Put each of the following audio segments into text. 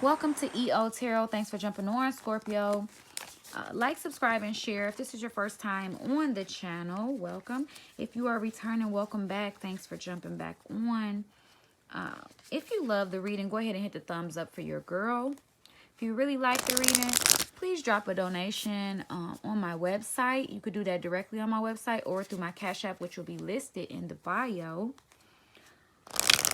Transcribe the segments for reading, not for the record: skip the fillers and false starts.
Welcome to EO Tarot. Thanks for jumping on, Scorpio. Like, subscribe, and share. If this is your first time on the channel, welcome. If you are returning, welcome back. Thanks for jumping back on. If you love the reading, go ahead and hit the thumbs up for your girl. If you really like the reading, please drop a donation on my website. You could do that directly on my website or through my Cash App, which will be listed in the bio.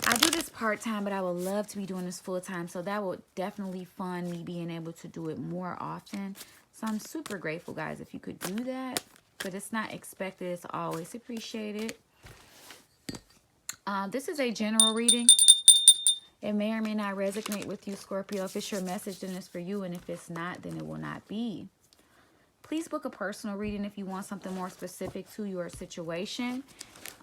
I do this part-time, but I would love to be doing this full-time, so that would definitely fund me being able to do it more often. So I'm super grateful, guys, if you could do that, but it's not expected. It's always appreciated. This is a general reading. It may or may not resonate with you, Scorpio. If it's your message, then it's for you, and if it's not, then it will not be. Please book a personal reading if you want something more specific to your situation.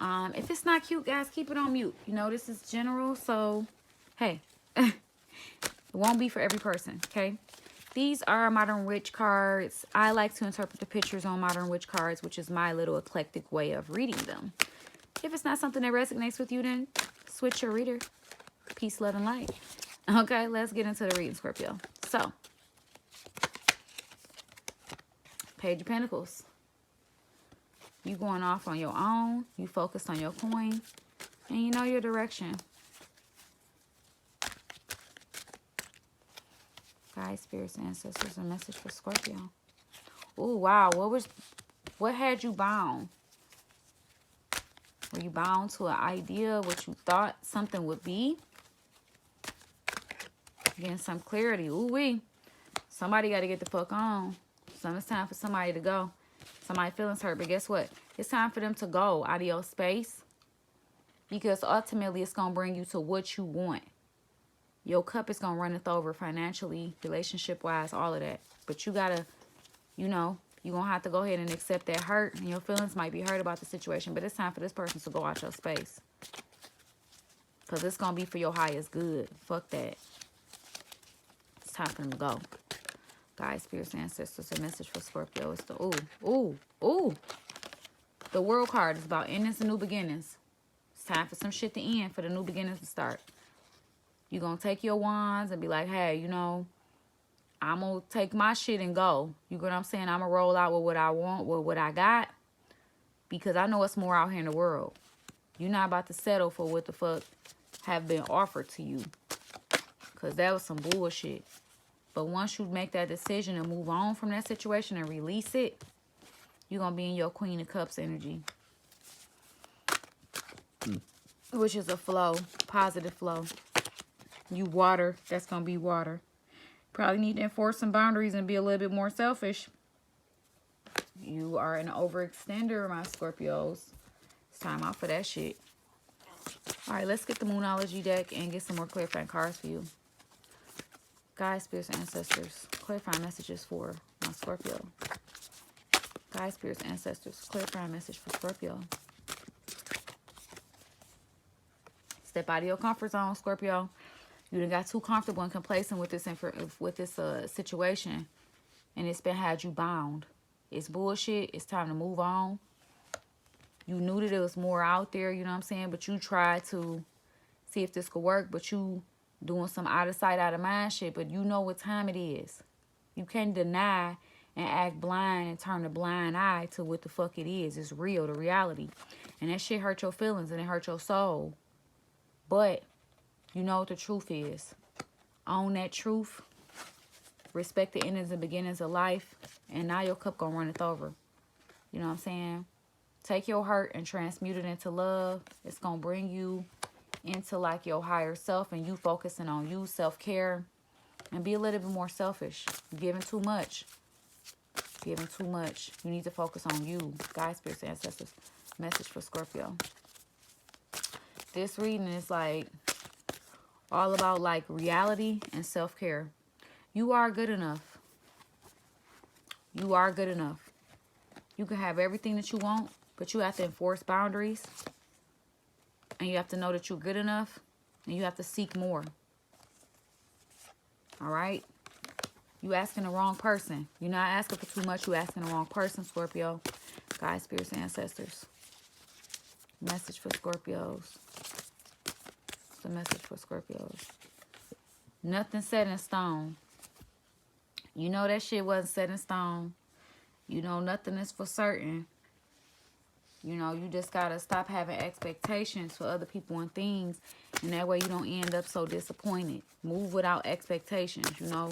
If it's not cute, guys, keep it on mute. You know, this is general, so, hey, it won't be for every person, okay? These are Modern Witch cards. I like to interpret the pictures on Modern Witch cards, which is my little eclectic way of reading them. If it's not something that resonates with you, then switch your reader. Peace, love, and light. Okay, let's get into the reading, Scorpio. So, Page of Pentacles. You going off on your own. You focused on your coin. And you know your direction. Guys, spirits, ancestors, a message for Scorpio. Oh, wow. What had you bound? Were you bound to an idea, what you thought something would be? Getting some clarity. Ooh-wee. Somebody got to get the fuck on. So it's time for somebody to go. Somebody feelings hurt, but guess what? It's time for them to go out of your space, because ultimately it's going to bring you to what you want. Your cup is going to run over financially, relationship-wise, all of that. But you got to, you know, you're going to have to go ahead and accept that hurt. And your feelings might be hurt about the situation, but it's time for this person to go out your space. Because it's going to be for your highest good. Fuck that. It's time for them to go. Guys, spirits, ancestors, a message for Scorpio. It's the ooh. The World card is about endings and new beginnings. It's time for some shit to end, for the new beginnings to start. You're going to take your wands and be like, hey, you know, I'm going to take my shit and go. You get what I'm saying? I'm going to roll out with what I want, with what I got. Because I know it's more out here in the world. You're not about to settle for what the fuck have been offered to you. Because that was some bullshit. But once you make that decision and move on from that situation and release it, you're going to be in your Queen of Cups energy. Which is a flow, positive flow. You water, that's going to be water. Probably need to enforce some boundaries and be a little bit more selfish. You are an overextender, my Scorpios. It's time out for that shit. All right, let's get the Moonology deck and get some more clarifying cards for you. Guys, spirits, ancestors, clarifying messages for my Scorpio. Guys, spirits, ancestors, clarifying message for Scorpio. Step out of your comfort zone, Scorpio. You done got too comfortable and complacent with this situation, and it's been had you bound. It's bullshit. It's time to move on. You knew that there was more out there, you know what I'm saying? But you tried to see if this could work, but you doing some out of sight, out of mind shit, but you know what time it is. You can't deny and act blind and turn a blind eye to what the fuck it is. It's real, the reality. And that shit hurt your feelings and it hurt your soul. But you know what the truth is. Own that truth. Respect the endings and beginnings of life. And now your cup gonna run it over. You know what I'm saying? Take your hurt and transmute it into love. It's gonna bring you into like your higher self, and you focusing on you, self-care, and be a little bit more selfish. You're giving too much. Giving too much. You need to focus on you. Guys, spirits, ancestors, message for Scorpio. This reading is like all about like reality and self-care. You are good enough. You are good enough. You can have everything that you want, but you have to enforce boundaries. And you have to know that you're good enough. And you have to seek more. All right? You asking the wrong person. You're not asking for too much. You're asking the wrong person, Scorpio. Guys, spirits, ancestors. Message for Scorpios. The message for Scorpios. Nothing set in stone. You know that shit wasn't set in stone. You know nothing is for certain. You know, you just gotta stop having expectations for other people and things. And that way you don't end up so disappointed. Move without expectations, you know.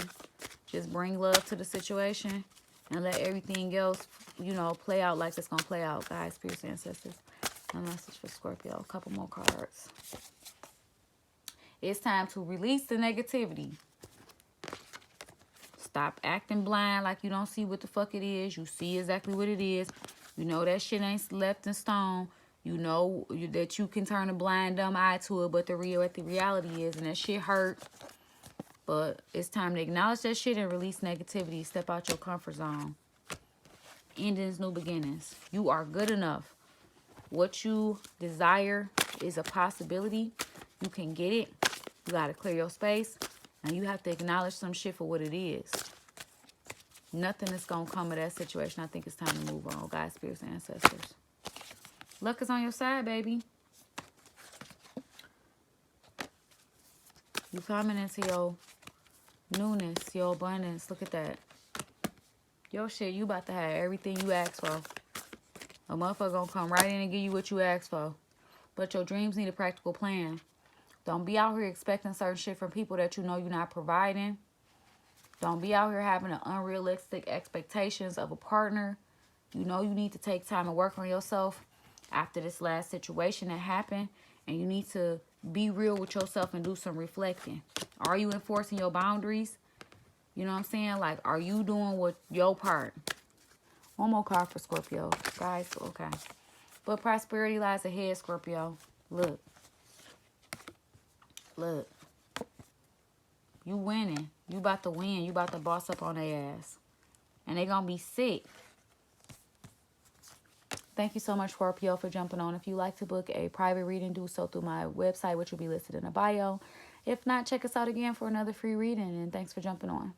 Just bring love to the situation and let everything else, you know, play out like it's gonna play out. Guys, spirits, ancestors. A message for Scorpio. A couple more cards. It's time to release the negativity. Stop acting blind like you don't see what the fuck it is. You see exactly what it is. You know that shit ain't left in stone. You know that you can turn a blind, dumb eye to it, but the reality is, and that shit hurt. But it's time to acknowledge that shit and release negativity. Step out your comfort zone. Endings, new beginnings. You are good enough. What you desire is a possibility. You can get it. You got to clear your space. And you have to acknowledge some shit for what it is. Nothing is going to come of that situation. I think it's time to move on, guys, spirits, and ancestors. Luck is on your side, baby. You coming into your newness, your abundance. Look at that. Your shit, you about to have everything you asked for. A motherfucker gonna come right in and give you what you asked for. But your dreams need a practical plan. Don't be out here expecting certain shit from people that you know you're not providing. Don't be out here having an unrealistic expectations of a partner. You know you need to take time to work on yourself after this last situation that happened. And you need to be real with yourself and do some reflecting. Are you enforcing your boundaries? You know what I'm saying? Like, are you doing what your part? One more card for Scorpio. Guys, okay. But prosperity lies ahead, Scorpio. Look. Look. You winning. You about to win. You about to boss up on their ass. And they gonna be sick. Thank you so much, Scorpio, for jumping on. If you'd like to book a private reading, do so through my website, which will be listed in the bio. If not, check us out again for another free reading. And thanks for jumping on.